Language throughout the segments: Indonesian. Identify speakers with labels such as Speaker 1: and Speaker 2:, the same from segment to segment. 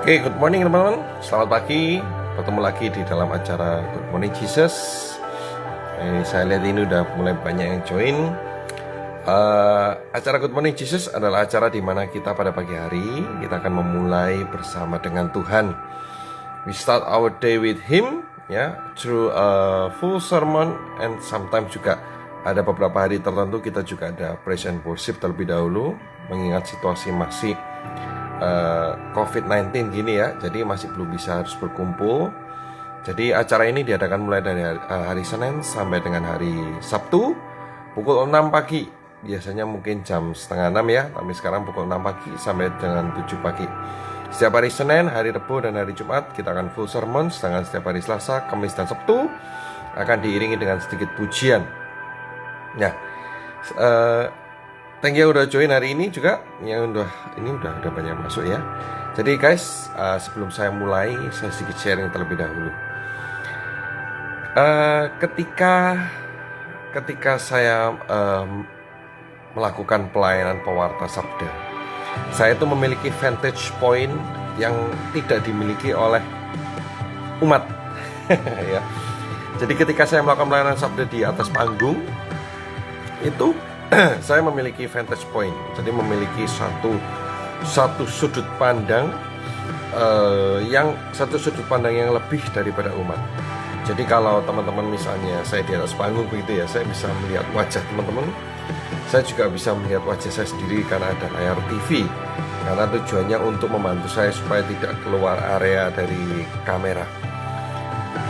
Speaker 1: Oke, good morning teman-teman. Selamat pagi. Ketemu lagi di dalam acara Good Morning Jesus. Saya lihat ini udah mulai banyak yang join. Acara Good Morning Jesus adalah acara di mana kita pada pagi hari kita akan memulai bersama dengan Tuhan. We start our day with Him, ya, through a full sermon, and sometimes juga ada beberapa hari tertentu kita juga ada praise and worship terlebih dahulu, mengingat situasi masih COVID-19 gini ya, jadi masih belum bisa harus berkumpul. Jadi acara ini diadakan mulai dari hari Senin sampai dengan hari Sabtu pukul 6 pagi. Biasanya mungkin jam setengah 6 ya, tapi sekarang pukul 6 pagi sampai dengan 7 pagi. Setiap hari Senin, hari Rabu, dan hari Jumat kita akan full sermon. Sedangkan setiap hari Selasa, Kamis, dan Sabtu akan diiringi dengan sedikit pujian. Nah, thank you udah join hari ini juga. Yang udah banyak masuk ya. Jadi guys, sebelum saya mulai, saya sedikit sharing terlebih dahulu. Ketika saya melakukan pelayanan pewarta sabda, saya itu memiliki vantage point yang tidak dimiliki oleh umat. Ya. Jadi ketika saya melakukan pelayanan sabda di atas panggung, itu saya memiliki vantage point. Jadi memiliki satu sudut pandang yang lebih daripada umat. Jadi kalau teman-teman misalnya saya di atas panggung begitu ya, saya bisa melihat wajah teman-teman. Saya juga bisa melihat wajah saya sendiri karena ada layar TV. Karena tujuannya untuk membantu saya supaya tidak keluar area dari kamera.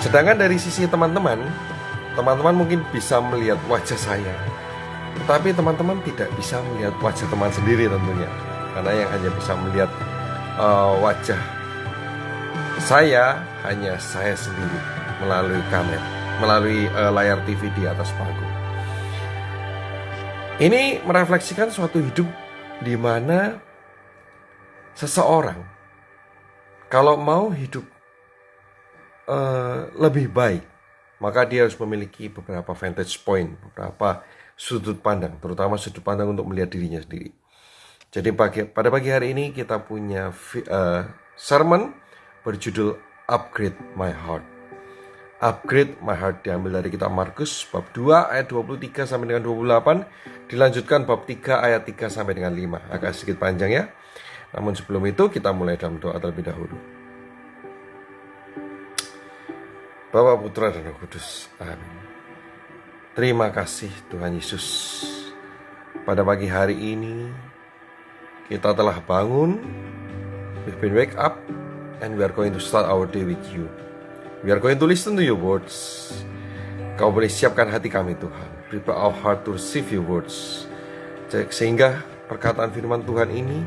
Speaker 1: Sedangkan dari sisi teman-teman mungkin bisa melihat wajah saya, tetapi teman-teman tidak bisa melihat wajah teman sendiri tentunya. Karena yang hanya bisa melihat wajah saya hanya saya sendiri melalui kamera, melalui layar TV di atas panggung. Ini merefleksikan suatu hidup di mana seseorang kalau mau hidup lebih baik, maka dia harus memiliki beberapa vantage point, beberapa sudut pandang, terutama sudut pandang untuk melihat dirinya sendiri. Jadi pada pagi hari ini kita punya sermon berjudul Upgrade My Heart. Upgrade My Heart diambil dari kitab Markus bab 2 ayat 23 sampai dengan 28, dilanjutkan bab 3 ayat 3 sampai dengan 5. Agak sedikit panjang ya. Namun sebelum itu kita mulai dalam doa terlebih dahulu. Bapa, Putra, dan Roh Kudus. Amin. Terima kasih Tuhan Yesus. Pada pagi hari ini kita telah bangun. We've been wake up and we are going to start our day with you. We are going to listen to your words. Kau boleh siapkan hati kami Tuhan. Prepare our heart to receive your words. Sehingga perkataan firman Tuhan ini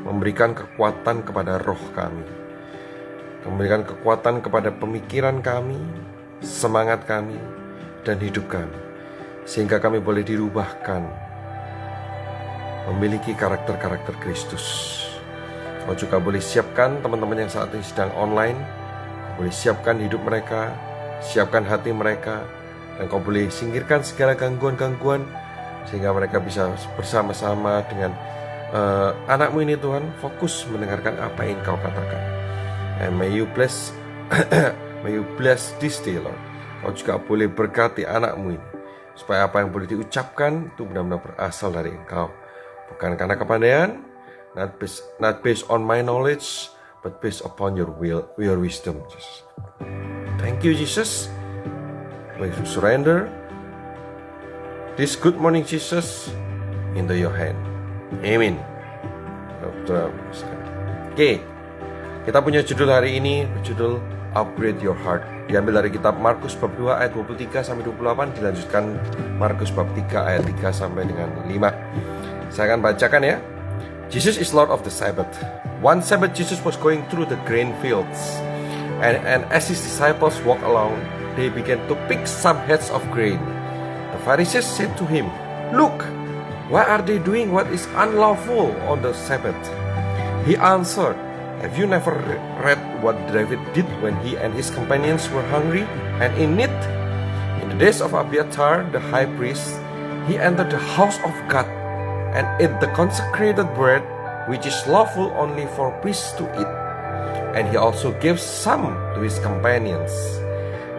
Speaker 1: memberikan kekuatan kepada roh kami, memberikan kekuatan kepada pemikiran kami, semangat kami, dan hidup kami, sehingga kami boleh dirubahkan memiliki karakter-karakter Kristus. Kau juga boleh siapkan teman-teman yang saat ini sedang online. Kau boleh siapkan hidup mereka, siapkan hati mereka, dan kau boleh singkirkan segala gangguan-gangguan, sehingga mereka bisa bersama-sama dengan anakmu ini Tuhan, fokus mendengarkan apa yang kau katakan. And may you bless this day, Lord. Kau juga boleh berkati anakmu ini, supaya apa yang boleh diucapkan itu benar-benar berasal dari Engkau, bukan karena kepandaian, not based on my knowledge, but based upon your will, your wisdom, Jesus. Thank you, Jesus. We surrender this good morning, Jesus, into your hand. Amen. Oke, kita punya judul hari ini berjudul Upgrade Your Heart. Diambil dari kitab Markus bab 2 ayat 23 sampai 28, dilanjutkan Markus bab 3 ayat 3 sampai dengan 5. Saya akan bacakan ya. Jesus is Lord of the Sabbath. One Sabbath Jesus was going through the grain fields, and as his disciples walked along, they began to pick some heads of grain. The Pharisees said to him, "Look, why are they doing what is unlawful on the Sabbath?" He answered, "Have you never read what David did when he and his companions were hungry and in need? In the days of Abiathar the high priest, he entered the house of God and ate the consecrated bread, which is lawful only for priests to eat. and he also gave some to his companions.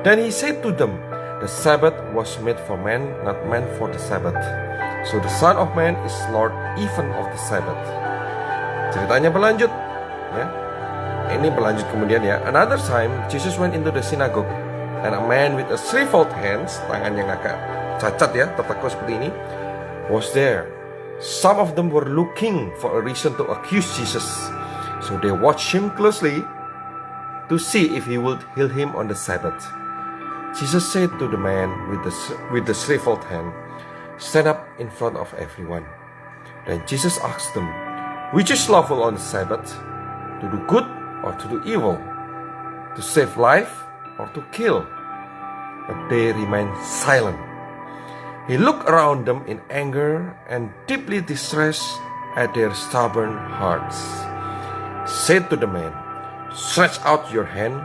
Speaker 1: Then he said to them, the Sabbath was made for man, not man for the Sabbath. So the Son of Man is Lord even of the Sabbath. Ceritanya berlanjut, ya. Ini berlanjut kemudian ya. Another time, Jesus went into the synagogue, and a man with a shriveled hands, tangan yang agak cacat ya, tertekuk seperti ini, was there. Some of them were looking for a reason to accuse Jesus. So they watched him closely to see if he would heal him on the Sabbath. Jesus said to the man with the shriveled hand, stand up in front of everyone. Then Jesus asked them, which is lawful on the Sabbath, to do good or to do evil, to save life or to kill? But they remained silent. He looked around them in anger and deeply distressed at their stubborn hearts. Said to the man, stretch out your hand.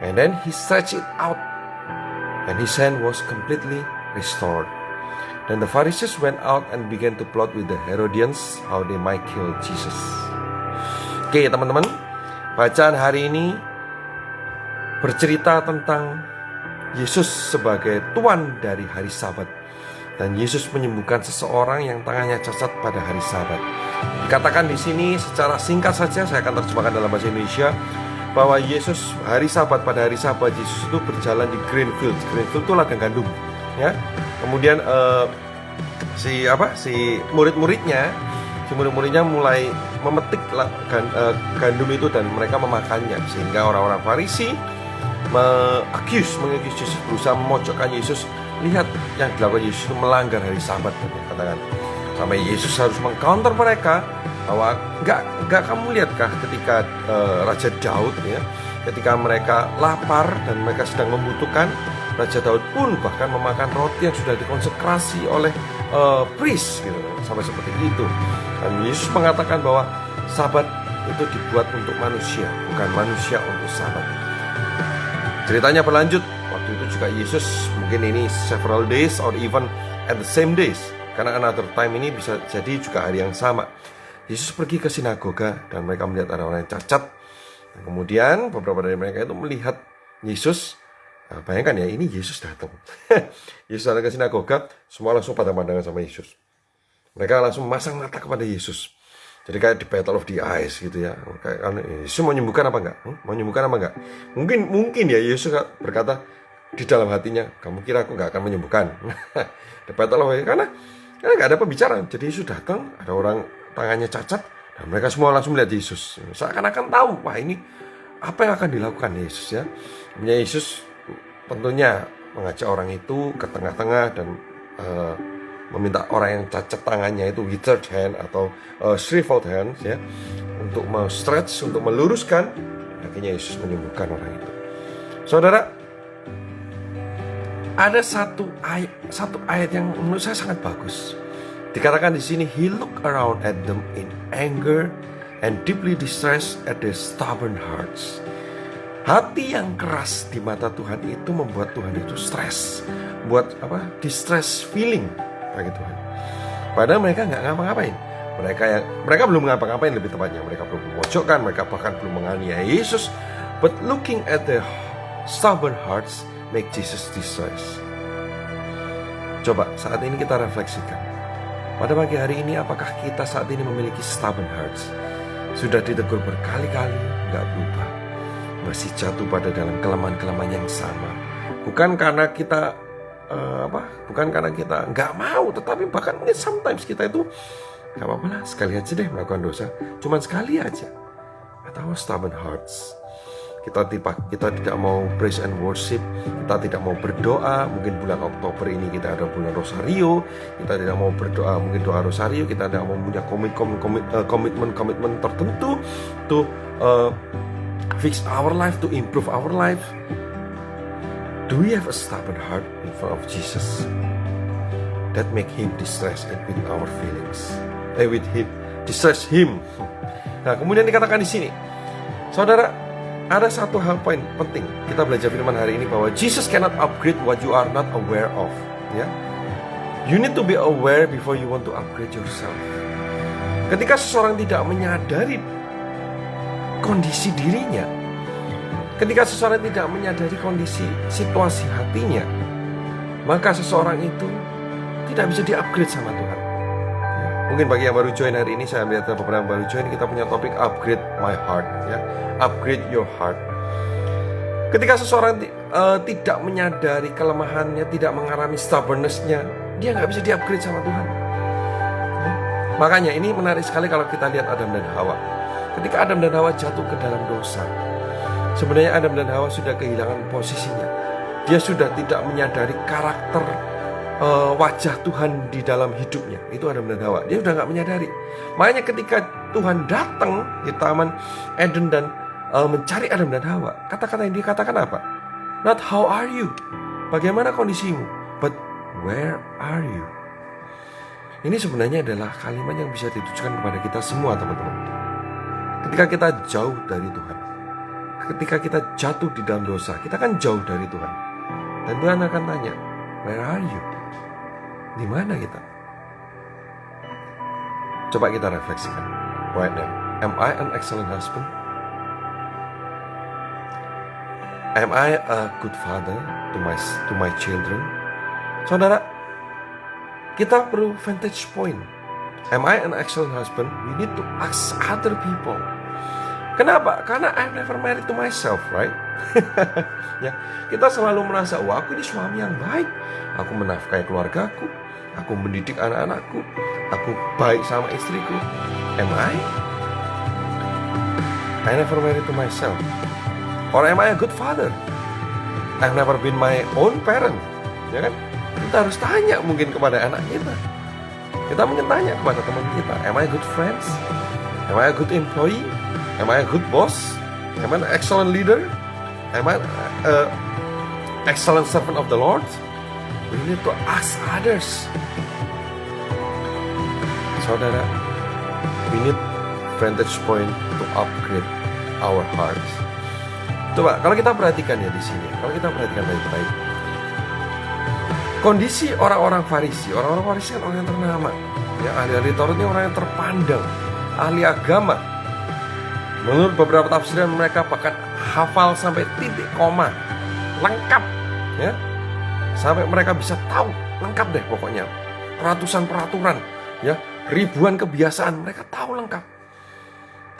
Speaker 1: And then he stretched it out, and his hand was completely restored. Then the Pharisees went out and began to plot with the Herodians how they might kill Jesus. Oke teman-teman, bacaan hari ini bercerita tentang Yesus sebagai Tuan dari hari Sabat. Dan Yesus menyembuhkan seseorang yang tangannya cacat pada hari Sabat. Dikatakan di sini secara singkat saja, saya akan terjemahkan dalam bahasa Indonesia, bahwa Yesus pada hari Sabat Yesus itu berjalan di Greenfield. Greenfield itu ladang gandum, ya. Kemudian si murid-muridnya mulai memetik gandum itu dan mereka memakannya, sehingga orang-orang Farisi mengaccuse Yesus, berusaha memojokkan Yesus. Lihat yang dilakukan Yesus itu melanggar hari Sabat, katakan. Sampai Yesus harus mengcounter mereka bahwa enggak kamu lihatkah ketika Raja Daud ya, ketika mereka lapar dan mereka sedang membutuhkan, Raja Daud pun bahkan memakan roti yang sudah dikonsekrasi oleh priest gitu, sampai seperti itu. Dan Yesus mengatakan bahwa Sabat itu dibuat untuk manusia, bukan manusia untuk Sabat. Ceritanya berlanjut. Waktu itu juga Yesus, mungkin ini several days or even at the same days, karena another time ini bisa jadi juga hari yang sama. Yesus pergi ke sinagoga dan mereka melihat ada orang yang cacat. Dan kemudian beberapa dari mereka itu melihat Yesus. Nah, bayangkan ya, ini Yesus datang. Yesus datang ke sinagoga, semua langsung pada pandangan sama Yesus. Mereka langsung memasang mata kepada Yesus. Jadi kayak di Battle of the Eyes gitu ya. Kayak Yesus mau menyembuhkan apa enggak? Mau menyembuhkan apa enggak? Mungkin ya Yesus berkata di dalam hatinya, kamu kira aku enggak akan menyembuhkan? The Battle of the Eyes, karena enggak ada pembicaraan. Jadi Yesus datang, ada orang tangannya cacat, dan mereka semua langsung melihat Yesus. Seakan-akan tahu, wah ini apa yang akan dilakukan Yesus ya. Yesus tentunya mengajak orang itu ke tengah-tengah dan meminta orang yang cacat tangannya itu withered hand atau shriveled hand ya, untuk stretch, untuk meluruskan. Akhirnya Yesus menyembuhkan orang itu. Saudara, ada satu ayat yang menurut saya sangat bagus. Dikatakan di sini, he looked around at them in anger and deeply distressed at their stubborn hearts. Hati yang keras di mata Tuhan itu membuat Tuhan itu stres, buat distress feeling bagi Tuhan. Padahal mereka nggak ngapa-ngapain. Mereka belum ngapa-ngapain, lebih tepatnya mereka belum memojokkan, mereka bahkan belum menganiaya Yesus. But looking at their stubborn hearts make Jesus distressed. Coba saat ini kita refleksikan. Pada pagi hari ini, apakah kita saat ini memiliki stubborn hearts? Sudah ditegur berkali-kali, nggak berubah, masih jatuh pada dalam kelemahan-kelemahan yang sama. Bukan karena kita nggak mau, tetapi bahkan mungkin sometimes kita itu nggak apa-apa lah, sekali aja deh melakukan dosa, cuman sekali aja. Atau stubborn hearts. Kita tidak mau praise and worship, kita tidak mau berdoa. Mungkin bulan Oktober ini kita ada bulan Rosario, kita tidak mau berdoa, mungkin doa Rosario, kita tidak mau punya komitmen tertentu to fix our life, to improve our life. Do we have a stubborn heart in front of Jesus that make him distressed with our feelings? With him, distress him. Nah, kemudian dikatakan di sini, saudara, ada satu hal poin penting. Kita belajar firman hari ini bahwa Jesus cannot upgrade what you are not aware of. Ya, you need to be aware before you want to upgrade yourself. Ketika seseorang tidak menyadari kondisi dirinya. Ketika seseorang tidak menyadari kondisi situasi hatinya, maka seseorang itu tidak bisa di-upgrade sama Tuhan. Mungkin bagi yang baru join hari ini, saya lihat beberapa baru join, kita punya topik upgrade my heart, ya. Upgrade your heart. Ketika seseorang tidak menyadari kelemahannya, tidak mengalami stubbornness-nya, dia nggak bisa di-upgrade sama Tuhan. Ya. Makanya ini menarik sekali kalau kita lihat Adam dan Hawa. Ketika Adam dan Hawa jatuh ke dalam dosa, sebenarnya Adam dan Hawa sudah kehilangan posisinya. Dia sudah tidak menyadari karakter wajah Tuhan di dalam hidupnya. Itu Adam dan Hawa. Dia sudah nggak menyadari. Makanya ketika Tuhan datang di Taman Eden dan mencari Adam dan Hawa, kata-kata yang dikatakan apa? Not how are you? Bagaimana kondisimu? But where are you? Ini sebenarnya adalah kalimat yang bisa ditujukan kepada kita semua, teman-teman. Ketika kita jauh dari Tuhan, ketika kita jatuh di dalam dosa, kita kan jauh dari Tuhan. Dan Tuhan akan tanya, where are you? Di mana kita? Coba kita refleksikan right now. Am I an excellent husband? Am I a good father to my children? Saudara, kita perlu vantage point. Am I an excellent husband? We need to ask other people. Kenapa? Karena I've never married to myself, right? Ya, kita selalu merasa, wah, aku ini suami yang baik. Aku menafkahi keluargaku, aku mendidik anak-anakku, aku baik sama istriku. Am I? I never married to myself. Or am I a good father? I've never been my own parent. Ya kan? Kita harus tanya mungkin kepada anak kita. Kita mungkin tanya kepada teman kita, am I a good friend? Am I a good employee? Am I a good boss? Am I an excellent leader? Am I an excellent servant of the Lord? We need to ask others. Saudara, we need vantage point to upgrade our hearts. Coba, kalau kita perhatikan ya di sini, kalau kita perhatikan baik-baik, kondisi orang-orang Farisi kan orang yang ternama, ya, ahli-ahli Taurat ini orang yang terpandang, ahli agama. Menurut beberapa tafsiran mereka bahkan hafal sampai titik koma, lengkap, ya, sampai mereka bisa tahu lengkap deh pokoknya, ratusan peraturan, ya, ribuan kebiasaan mereka tahu lengkap.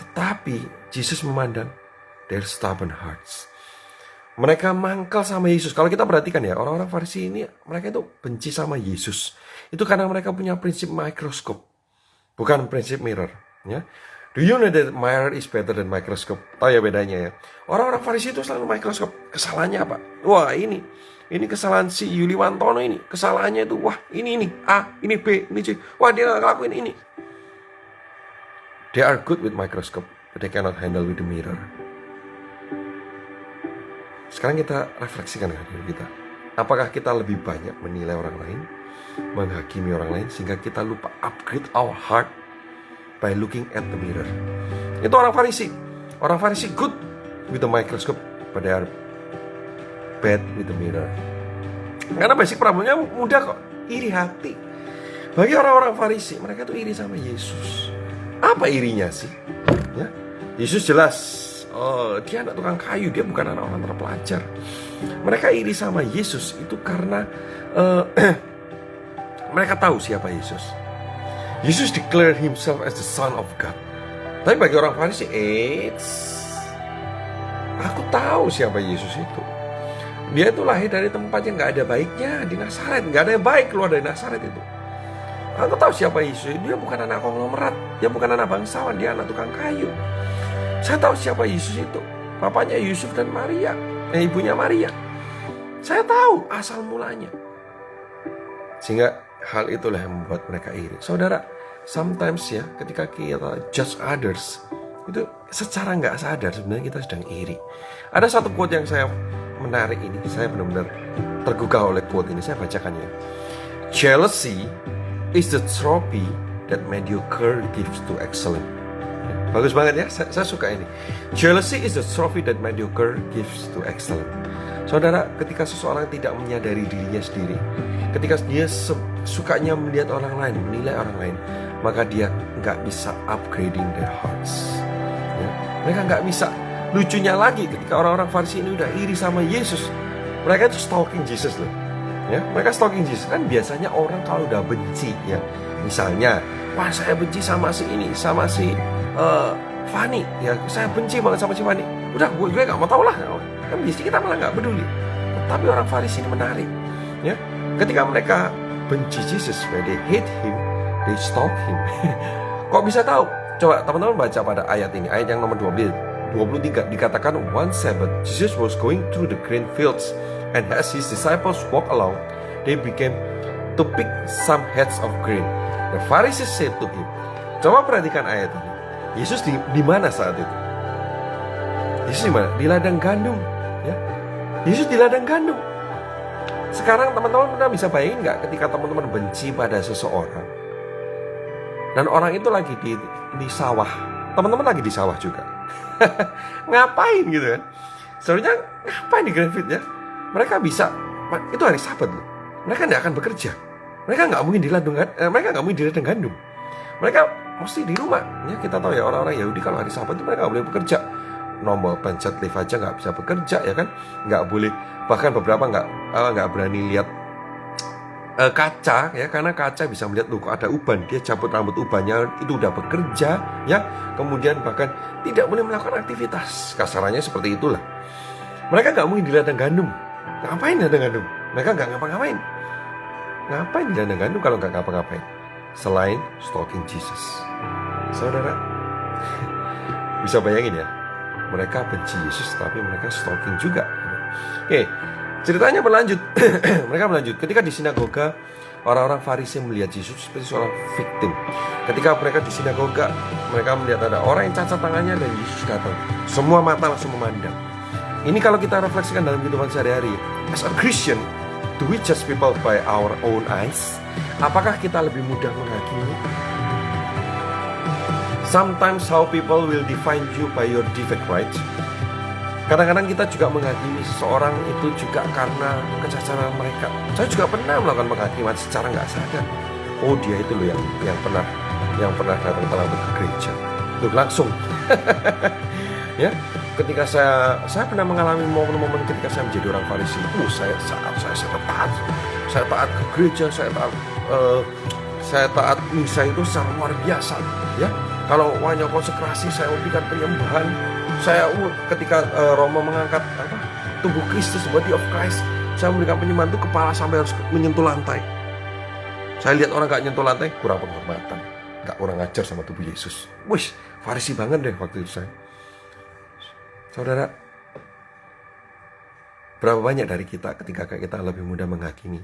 Speaker 1: Tetapi Yesus memandang their stubborn hearts. Mereka mangkal sama Yesus. Kalau kita perhatikan ya, orang-orang Farisi ini mereka itu benci sama Yesus. Itu karena mereka punya prinsip mikroskop, bukan prinsip mirror, ya. Do you know that mirror is better than microscope? Tahu ya bedanya ya. Orang-orang Farisi itu selalu mikroskop. Kesalahannya apa? Wah, ini kesalahan si Yuli Wantono ini. Kesalahannya itu, wah, ini A, ini B, ini C. Wah, dia nggak ngelakuin ini. They are good with microscope, but they cannot handle with the mirror. Sekarang kita refleksikan diri kita. Apakah kita lebih banyak menilai orang lain, menghakimi orang lain, sehingga kita lupa upgrade our heart by looking at the mirror? Itu orang Farisi. Orang Farisi good with the microscope, but they are bad with the mirror. Karena basic problemnya mudah kok, iri hati. Bagi orang-orang Farisi, mereka tuh iri sama Yesus. Apa irinya sih? Ya, Yesus jelas, dia anak tukang kayu, dia bukan anak orang terpelajar. Mereka iri sama Yesus itu karena mereka tahu siapa Yesus. Yesus declared himself as the Son of God. Tapi bagi orang Farisi, aku tahu siapa Yesus itu. Dia itu lahir dari tempat yang gak ada baiknya, di Nazaret. Gak ada yang baik keluar dari Nazaret itu. Aku tahu siapa Yesus. Dia bukan anak konglomerat, dia bukan anak bangsawan, dia anak tukang kayu. Saya tahu siapa Yesus itu. Bapaknya Yusuf dan Maria, ibunya Maria. Saya tahu asal mulanya. Sehingga hal itulah yang membuat mereka iri. Saudara, sometimes ya, ketika kita judge others, itu secara nggak sadar sebenarnya kita sedang iri. Ada satu quote yang saya menarik ini, saya benar-benar tergugah oleh quote ini. Saya bacakan ya. Jealousy is the trophy that mediocre gives to excellent. Bagus banget ya, saya suka ini. Jealousy is the trophy that mediocre gives to excellent. Saudara, ketika seseorang tidak menyadari dirinya sendiri, ketika dia sukanya melihat orang lain, menilai orang lain, maka dia nggak bisa upgrading their hearts. Ya. Mereka nggak bisa. Lucunya lagi ketika orang-orang Farisi ini udah iri sama Yesus, mereka itu stalking Jesus loh. Ya, mereka stalking Jesus. Kan biasanya orang kalau udah benci ya, misalnya, wah saya benci sama si ini, sama si Fani, ya saya benci banget sama si Fani. Udah, gue nggak mau tahu lah. Kan biasanya kita malah nggak peduli. Tapi orang Farisi ini menarik. Ya, ketika mereka benci Jesus, when they hate him, they stalk him. Kok bisa tahu? Coba teman-teman baca pada ayat ini, ayat yang nomor 23 dikatakan, one Sabbath Jesus was going through the grain fields, and as his disciples walked along, they began to pick some heads of grain. The Pharisees said to him, coba perhatikan ayat ini. Yesus di mana saat itu? Yesus di mana? Di ladang gandum, ya. Yesus di ladang gandum. Sekarang teman-teman pernah bisa bayangin nggak ketika teman-teman benci pada seseorang dan orang itu lagi di sawah, teman-teman lagi di sawah juga. Ngapain gitu kan? Sebenarnya ngapain di Greenfield ya? Mereka bisa, itu hari Sabat loh. Mereka tidak akan bekerja. Mereka nggak mungkin di ladang gandum. Mereka mesti di rumah. Ya, kita tahu ya orang-orang Yahudi kalau hari Sabat itu mereka nggak boleh bekerja. Nomor pencet lift aja nggak bisa bekerja ya kan? Nggak boleh. Bahkan beberapa nggak berani lihat kaca ya, karena kaca bisa melihat loh kok ada uban, dia cabut rambut ubannya, itu udah bekerja ya. Kemudian bahkan tidak boleh melakukan aktivitas, kasarannya seperti itulah. Mereka nggak mungkin di ladang gandum. Ngapain di ladang gandum? Mereka nggak ngapa-ngapain. Ngapain di ladang gandum kalau nggak ngapa-ngapain selain stalking Jesus? Saudara bisa bayangin ya, mereka benci Yesus tapi mereka stalking juga. Oke, ceritanya berlanjut. Mereka berlanjut. Ketika di sinagoga, orang-orang Farisi melihat Yesus seperti seorang victim. Ketika mereka di sinagoga, mereka melihat ada orang yang cacat tangannya dan Yesus datang. Semua mata langsung memandang. Ini kalau kita refleksikan dalam kehidupan sehari-hari. As a Christian, do we judge people by our own eyes? Apakah kita lebih mudah menghakimi? Sometimes how people will define you by your defect, right? Kadang-kadang kita juga menghakimi seseorang itu juga karena kecacatan mereka. Saya juga pernah melakukan penghakiman secara nggak sadar. Oh, dia itu loh yang pernah datang terlambat ke gereja. Loh, langsung. Ya, ketika saya pernah mengalami momen-momen ketika saya menjadi orang Farisi. Saya taat ke gereja, saya taat misa itu secara luar biasa. Ya, kalau wanya konsekrasi saya memberikan penyembahan. Saya ketika Romo mengangkat tubuh Kristus, body of Christ, saya memberikan penyembahan itu kepala sampai harus menyentuh lantai. Saya lihat orang gak nyentuh lantai, kurang penghormatan, gak kurang ajar sama tubuh Yesus. Wih, Farisi banget deh waktu itu saya. Saudara, berapa banyak dari kita ketika kita lebih mudah menghakimi?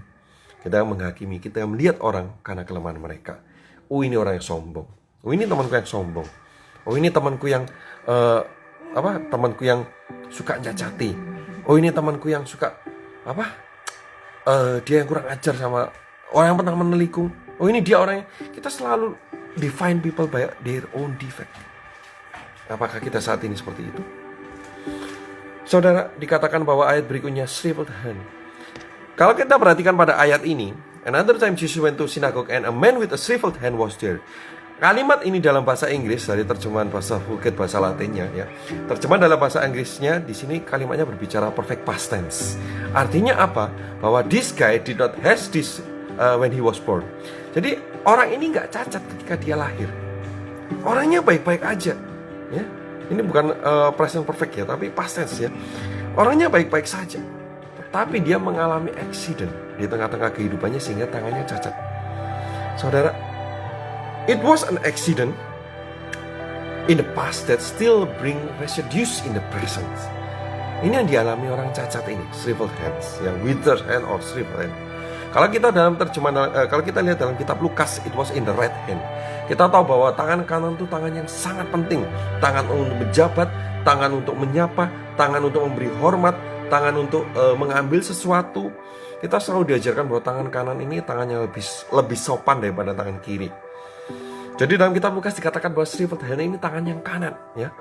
Speaker 1: Kita melihat orang karena kelemahan mereka. Oh, ini orang yang sombong. Oh, ini temanku yang sombong. Oh, ini temanku yang temanku yang suka nyacati. Oh, ini temanku yang suka dia yang kurang ajar sama orang yang pernah menelikung. Oh, ini dia orang yang kita selalu define people by their own defect. Apakah kita saat ini seperti itu? Saudara, dikatakan bahwa ayat berikutnya shriveled hand. Kalau kita perhatikan pada ayat ini, another time Jesus went to synagogue and a man with a shriveled hand was there. Kalimat ini dalam bahasa Inggris dari terjemahan bahasa Vulgate, bahasa Latinnya ya. Terjemahan dalam bahasa Inggrisnya di sini kalimatnya berbicara perfect past tense. Artinya apa? Bahwa this guy did not have this when he was born. Jadi orang ini nggak cacat ketika dia lahir. Orangnya baik-baik aja. Ya. Ini bukan present perfect ya, tapi past tense ya. Orangnya baik-baik saja. Tetapi dia mengalami accident di tengah-tengah kehidupannya sehingga tangannya cacat. Saudara, it was an accident in the past that still bring residues in the present. Ini yang dialami orang cacat ini, shriveled hands, yang withered hand or shriveled hand. Kalau kita kalau kita lihat dalam kitab Lukas, it was in the right hand. Kita tahu bahwa tangan kanan itu tangan yang sangat penting, tangan untuk menjabat, tangan untuk menyapa, tangan untuk memberi hormat, tangan untuk mengambil sesuatu. Kita selalu diajarkan bahwa tangan kanan ini tangannya lebih sopan daripada tangan kiri. Jadi dalam kitab Lukas dikatakan bahwa shriveled hand ini tangan yang kanan ya.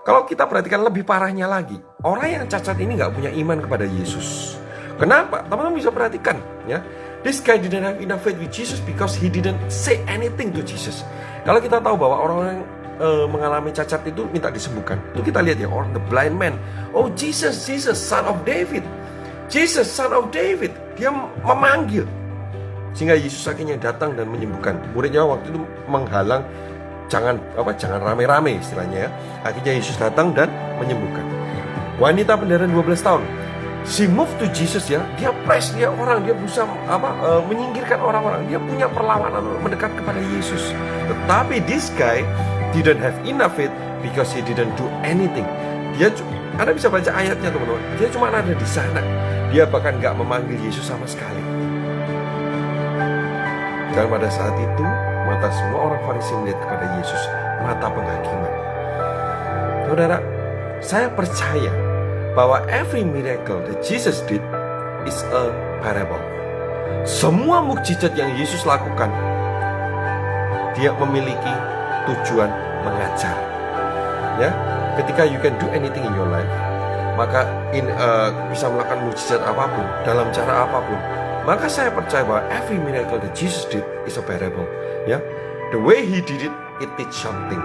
Speaker 1: Kalau kita perhatikan lebih parahnya lagi, orang yang cacat ini gak punya iman kepada Yesus. Kenapa? Teman-teman bisa perhatikan ya. This guy didn't have enough faith with Jesus because he didn't say anything to Jesus. Kalau kita tahu bahwa orang-orang mengalami cacat itu minta disembuhkan. Itu kita lihat ya, orang the blind man. Oh Jesus, Jesus, son of David. Jesus, son of David. Dia memanggil. Sehingga Yesus akhirnya datang dan menyembuhkan. Muridnya waktu itu menghalang, jangan rame-rame istilahnya ya. Akhirnya Yesus datang dan menyembuhkan. Wanita pendarahan 12 tahun. She moved to Jesus ya. Dia press, dia berusaha menyingkirkan orang-orang. Dia punya perlawanan mendekat kepada Yesus. Tetapi this guy didn't have enough faith because he didn't do anything. Anda bisa baca ayatnya teman-teman. Dia cuma ada di sana. Dia bahkan gak memanggil Yesus sama sekali. Dan pada saat itu mata semua orang Farisi melihat kepada Yesus, mata penghakiman. Saudara, saya percaya bahwa every miracle that Jesus did is a parable. Semua mukjizat yang Yesus lakukan, dia memiliki tujuan mengajar. Ya, ketika you can do anything in your life, maka bisa melakukan mukjizat apapun dalam cara apapun, maka saya percaya bahwa every miracle that Jesus did is a parable. Ya, the way he did it, it teach something.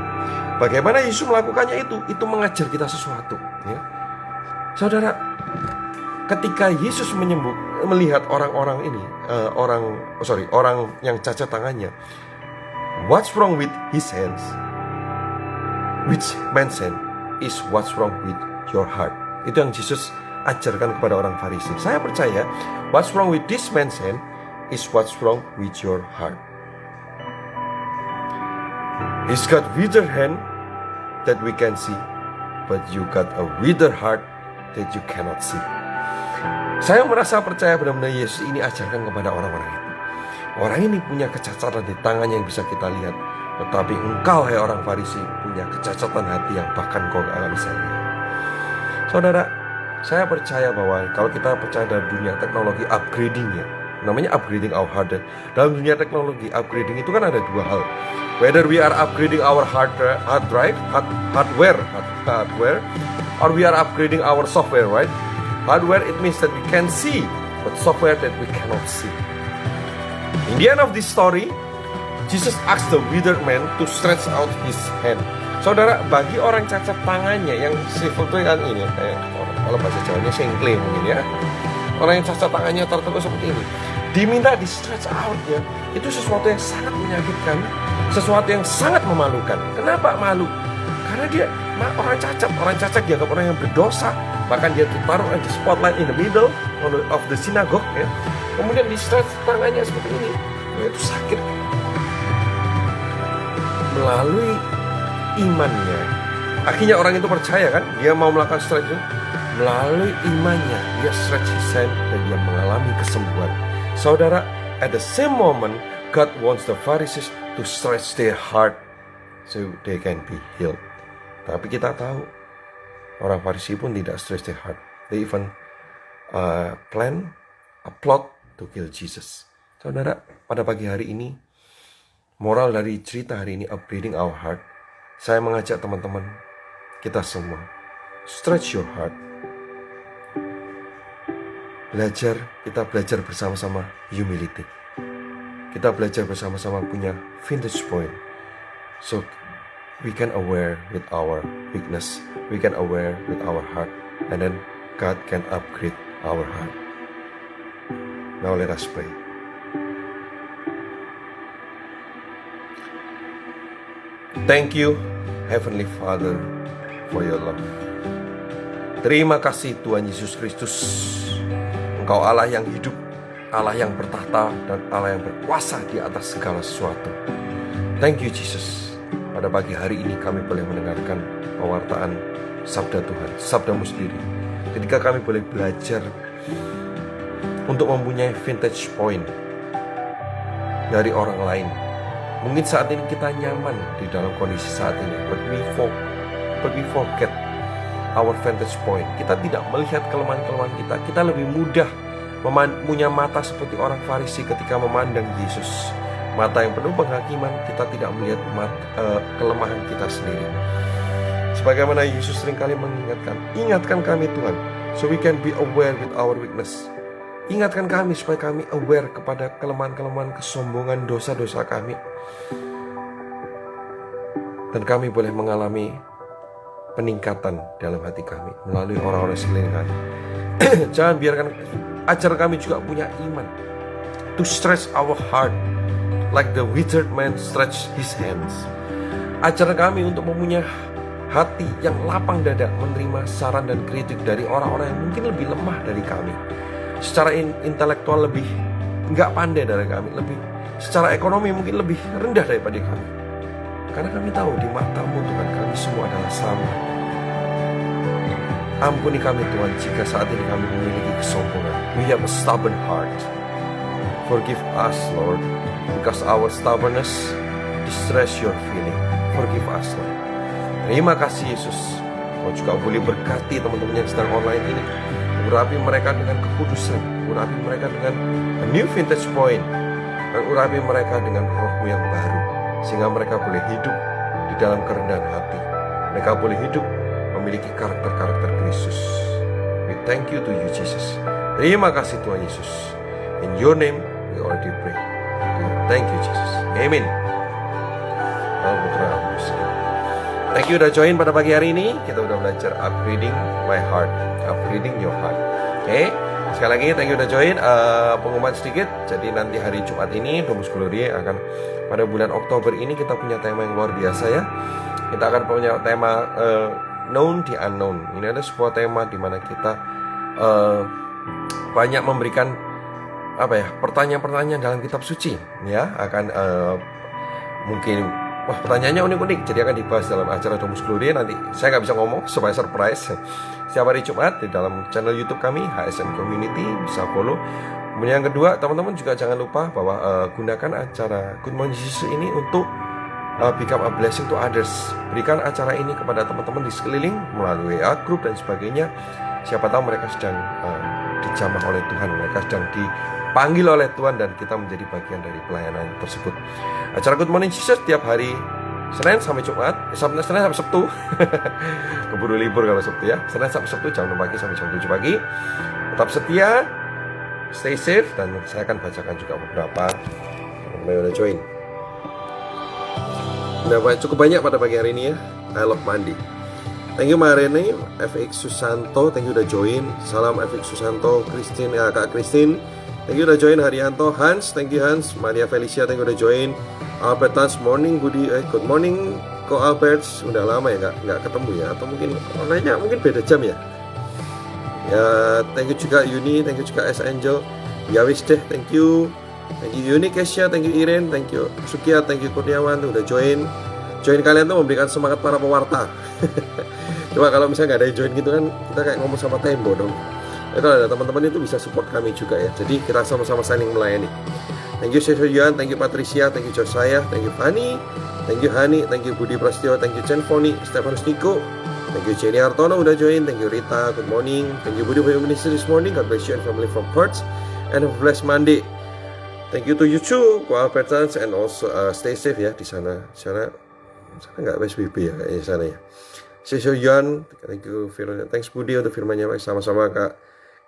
Speaker 1: Bagaimana Yesus melakukannya itu mengajar kita sesuatu. Ya. Saudara, ketika Yesus melihat orang-orang ini, orang yang cacat tangannya, what's wrong with his hands? Which man's hand is what's wrong with your heart. Itu yang Yesus ajarkan kepada orang Farisi. Saya percaya, what's wrong with this man's hand is what's wrong with your heart. He's got withered hand that we can see, but you got a withered heart that you cannot see. Saya merasa percaya benar-benar Yesus ini ajarkan kepada orang-orang itu. Orang ini punya kecacatan di tangannya yang bisa kita lihat, tetapi engkau, hai orang Farisi, punya kecacatan hati yang bahkan kau gak bisa lihat. Saudara, saya percaya bahwa kalau kita percaya dalam dunia teknologi upgradingnya, namanya upgrading our hardware. Dalam dunia teknologi upgrading itu kan ada dua hal. Whether we are upgrading our hardware, or we are upgrading our software, right? Hardware, it means that we can see, but software that we cannot see. In the end of this story, Jesus asked the withered man to stretch out his hand. Saudara, bagi orang cacat tangannya yang simple itu kan ini, kalau bahasa Jawanya sengkle mungkin ya. Orang yang cacat tangannya tertentu seperti ini, diminta di stretch out ya. Itu sesuatu yang sangat menyakitkan, sesuatu yang sangat memalukan. Kenapa malu? Karena dia orang cacat dianggap orang yang berdosa, bahkan dia ditaruh di spotlight in the middle of the synagogue ya. Kemudian di stretch tangannya seperti ini, itu sakit. Melalui imannya, akhirnya orang itu percaya kan, dia mau melakukan stretch itu. Melalui imannya, dia stretch his hand dan dia mengalami kesembuhan. Saudara, at the same moment, God wants the Pharisees to stretch their heart so they can be healed. Tapi kita tahu, orang Farisi pun tidak stretch their heart. They even plan a plot to kill Jesus. Saudara, pada pagi hari ini, moral dari cerita hari ini, upgrading our heart, saya mengajak teman-teman, kita semua, stretch your heart. Kita belajar bersama-sama humility. Kita belajar bersama-sama punya vantage point. So, we can aware with our weakness. We can aware with our heart. And then, God can upgrade our heart. Now let us pray. Thank you, Heavenly Father, for your love. Terima kasih Tuhan Yesus Kristus. Engkau Allah yang hidup, Allah yang bertahta, dan Allah yang berkuasa di atas segala sesuatu. Thank you Jesus. Pada pagi hari ini kami boleh mendengarkan pewartaan Sabda Tuhan, Sabdamu sendiri. Ketika kami boleh belajar untuk mempunyai vantage point dari orang lain. Mungkin saat ini kita nyaman di dalam kondisi saat ini, but we forget our vantage point. Kita tidak melihat kelemahan-kelemahan kita. Kita lebih mudah punya mata seperti orang Farisi ketika memandang Yesus. Mata yang penuh penghakiman, kita tidak melihat kelemahan kita sendiri. Sebagaimana Yesus seringkali ingatkan kami Tuhan, so we can be aware with our weakness. Ingatkan kami supaya kami aware kepada kelemahan-kelemahan, kesombongan, dosa-dosa kami. Dan kami boleh mengalami peningkatan dalam hati kami melalui orang-orang sekeliling kami. Jangan biarkan, ajar kami juga punya iman, to stretch our heart like the withered man stretch his hands. Ajar kami untuk mempunyai hati yang lapang dada menerima saran dan kritik dari orang-orang yang mungkin lebih lemah dari kami, secara intelektual lebih nggak pandai dari kami, lebih secara ekonomi mungkin lebih rendah daripada kami. Karena kami tahu di matamu Tuhan kami semua adalah sama. Ampuni kami Tuhan jika saat ini kami memiliki kesombongan. We have a stubborn heart. Forgive us Lord, because our stubbornness distress your feeling. Forgive us Lord. Terima kasih Yesus. Kau juga boleh berkati teman-teman yang sedang online ini. Urapi mereka dengan kekudusan, urapi mereka dengan a new vintage point, dan urapi mereka dengan rohmu yang baru, sehingga mereka boleh hidup di dalam kerendahan hati. Mereka boleh hidup memiliki karakter-karakter Kristus. We thank you to you Jesus. Terima kasih Tuhan Yesus. In your name we already pray. Thank you Jesus. Amen. Thank you udah join pada pagi hari ini. Kita udah belajar upgrading my heart, upgrading your heart. Oke, sekali lagi thank you udah join. Pengumuman sedikit. Jadi nanti hari Jumat ini Domus Glory akan, pada bulan Oktober ini kita punya tema yang luar biasa ya. Kita akan punya tema Known the Unknown. Ini ada sebuah tema di mana kita banyak memberikan pertanyaan-pertanyaan dalam kitab suci ya. Akan mungkin pertanyaannya unik-unik, jadi akan dibahas dalam acara Domus Glory. Nanti saya nggak bisa ngomong supaya surprise. Setiap hari Jumat di dalam channel YouTube kami HSM Community, bisa follow. Kemudian yang kedua, teman-teman juga jangan lupa bahwa gunakan acara Good Morning Jesus ini untuk become a blessing to others. Berikan acara ini kepada teman-teman di sekeliling melalui WA group dan sebagainya. Siapa tahu mereka sedang dijamah oleh Tuhan, mereka sedang dipanggil oleh Tuhan, dan kita menjadi bagian dari pelayanan tersebut. Acara Good Morning Jesus setiap hari Senin sampai Jumat, Senin sampai Sabtu. Keburu libur kalau Sabtu ya. Senin sampai Sabtu jam 6 pagi sampai jam 7 pagi. Tetap setia, stay safe, dan saya akan bacakan juga beberapa yang udah join. Cukup banyak pada pagi hari ini ya. I love Mandi. Thank you Marene, FX Susanto, thank you udah join. Salam FX Susanto, Christine, Kak Christine, thank you udah join. Haryanto, Hans, thank you Hans. Maria Felicia, thank you udah join. Albert Hans, morning, good morning. Kok Albert, udah lama ya nggak ketemu ya, atau mungkin online-nya mungkin beda jam ya. Ya, thank you juga Yuni, thank you juga S Angel. Ya wis deh, thank you. Thank you Yuni, Kesha, thank you Iren, thank you Sukia, thank you Kurniawan udah join. Join kalian tuh memberikan semangat para pewarta. Coba kalau misalnya nggak ada yang join gitu kan, kita kayak ngomong sama Tembo dong. Ya, kalau ada teman-teman itu bisa support kami juga ya. Jadi kita sama-sama saling melayani. Thank you Sesho Yuan, thank you Patricia, thank you Josiah, thank you Fanny, thank you Hani, thank you Budi Prasetyo, thank you Chen Foni, Stefanus Niko, thank you Jenny Hartono udah join, thank you Rita, good morning, thank you Budi for your ministry this morning, God bless you and family from Perth, and have a blessed Monday. Thank you to you too, Albert Hans, and also stay safe ya di sana. Sana nggak PSBB ya kayaknya sana ya. Sesho Yuan, thank you Firman, thanks Budi untuk firmannya, sama-sama Kak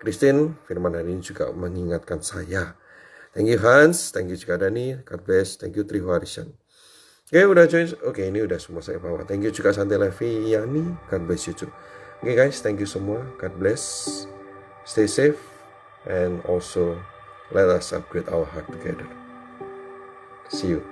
Speaker 1: Christine. Firman hari ini juga mengingatkan saya. Thank you Hans, thank you juga Dani, God bless, thank you Triwarisan. Oke, udah join. Oke, ini udah semua saya bawa. Thank you juga Santi Levi Yani, God bless you too. Oke guys, thank you semua, God bless, stay safe, and also let us upgrade our heart together. See you.